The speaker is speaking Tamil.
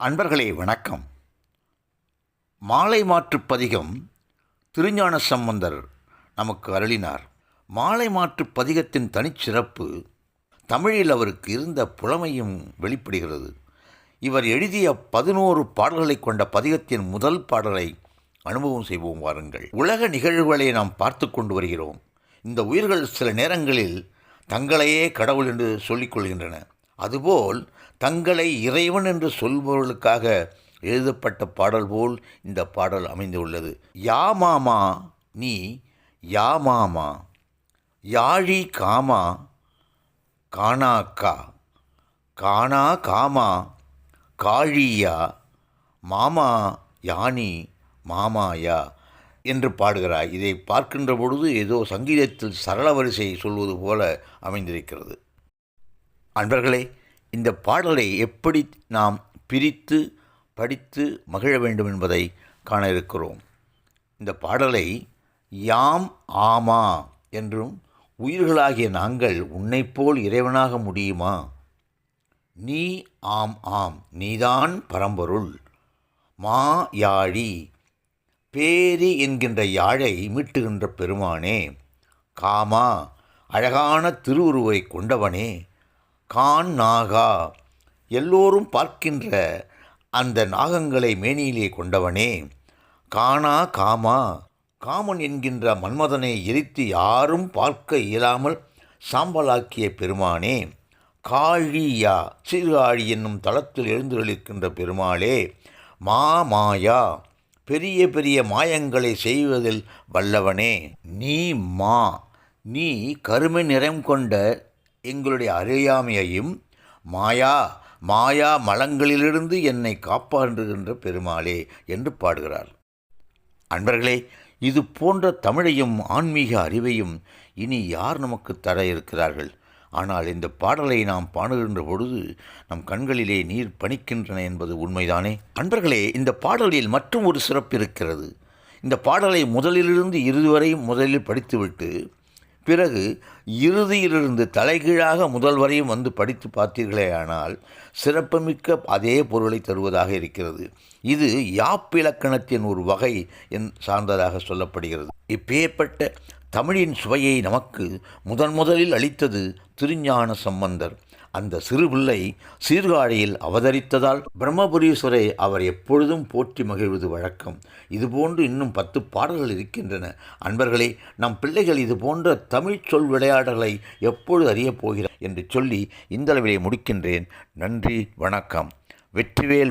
அன்பர்களே வணக்கம். மாலை மாற்றுப் பதிகம் திருஞான சம்பந்தர் நமக்கு அருளினார். மாலை மாற்றுப் பதிகத்தின் தனிச்சிறப்பு தமிழில் அவருக்கு இருந்த புலமையும் வெளிப்படுகிறது. இவர் எழுதிய 11 பாடல்களை கொண்ட பதிகத்தின் முதல் பாடலை அனுபவம் செய்வோம் வாருங்கள். உலக நிகழ்வுகளை நாம் பார்த்து கொண்டு வருகிறோம். இந்த உயிர்கள் சில நேரங்களில் தங்களையே கடவுள் என்று சொல்லிக் கொள்கின்றன. அதுபோல் தங்களை இறைவன் என்று சொல்பவர்களுக்காக எழுதப்பட்ட பாடல் போல் இந்த பாடல் அமைந்துள்ளது. யா மாமா நீ யா மாமா யாழி காமா காணாக்கா காணா காமா காழியா மாமா யானி மாமாயா என்று பாடுகிறாய். இதை பார்க்கின்ற பொழுது ஏதோ சங்கீதத்தில் சரள வரிசை சொல்வது போல அமைந்திருக்கிறது. அன்பர்களே, இந்த பாடலை எப்படி நாம் பிரித்து படித்து மகிழ வேண்டும் என்பதை காண இருக்கிறோம். இந்த பாடலை யாம் ஆமா என்றும், உயிர்களாகிய நாங்கள் உன்னைப்போல் இறைவனாக முடியுமா? நீ ஆம் ஆம் நீதான் பரம்பொருள். மா யாழி பேரி என்கின்ற யாழை மீட்டுகின்ற பெருமானே. காமா அழகான திருவுருவை கொண்டவனே. கான் நாகா எல்லோரும் பார்க்கின்ற அந்த நாகங்களை மேனியிலே கொண்டவனே. காணா காமா காமன் என்கின்ற மன்மதனை எரித்து யாரும் பார்க்க இயலாமல் சாம்பலாக்கிய பெருமானே. காழியா சிறுகாழி என்னும் தளத்தில் எழுந்தருளிருக்கின்ற பெருமாளே. மாயா பெரிய பெரிய மாயங்களை செய்வதில் வல்லவனே. நீ கருமை நிறம் கொண்ட எங்களுடைய அறியாமையையும் மாயா மலங்களிலிருந்து என்னை காப்பாற்றுகின்ற பெருமாளே என்று பாடுகிறார். அன்பர்களே, இது போன்ற தமிழையும் ஆன்மீக அறிவையும் இனி யார் நமக்கு தர இருக்கிறார்கள்? ஆனால் இந்த பாடலை நாம் பாடுகின்ற பொழுது நம் கண்களிலே நீர் பனிக்கின்றன என்பது உண்மைதானே? அன்பர்களே, இந்த பாடலில் மற்றும் ஒரு சிறப்பு இருக்கிறது. இந்த பாடலை முதலிலிருந்து இறுதி வரை முதலில் படித்துவிட்டு பிறகு இறுதியிலிருந்து தலைகீழாக முதல் வரையும் வந்து படித்து பார்த்தீர்களே ஆனால் சிறப்புமிக்க அதே பொருளை தருவதாக இருக்கிறது. இது யாப்பிலக்கணத்தின் ஒரு வகை சார்ந்ததாக சொல்லப்படுகிறது. இப்பேற்பட்ட தமிழின் சுவையை நமக்கு முதலில் அளித்தது திருஞான சம்பந்தர். அந்த சிறு பிள்ளை சீர்காழியில் அவதரித்ததால் பிரம்மபுரீஸ்வரை அவர் எப்பொழுதும் போற்றி மகிழ்வது வழக்கம். இதுபோன்று இன்னும் 10 பாடல்கள் இருக்கின்றன. அன்பர்களே, நம் பிள்ளைகள் இது போன்ற தமிழ் சொல் விளையாடல்களை எப்பொழுது அறியப் போகிறார் என்று சொல்லி இந்த அளவிலே முடிக்கின்றேன். நன்றி, வணக்கம். வெற்றிவேல்.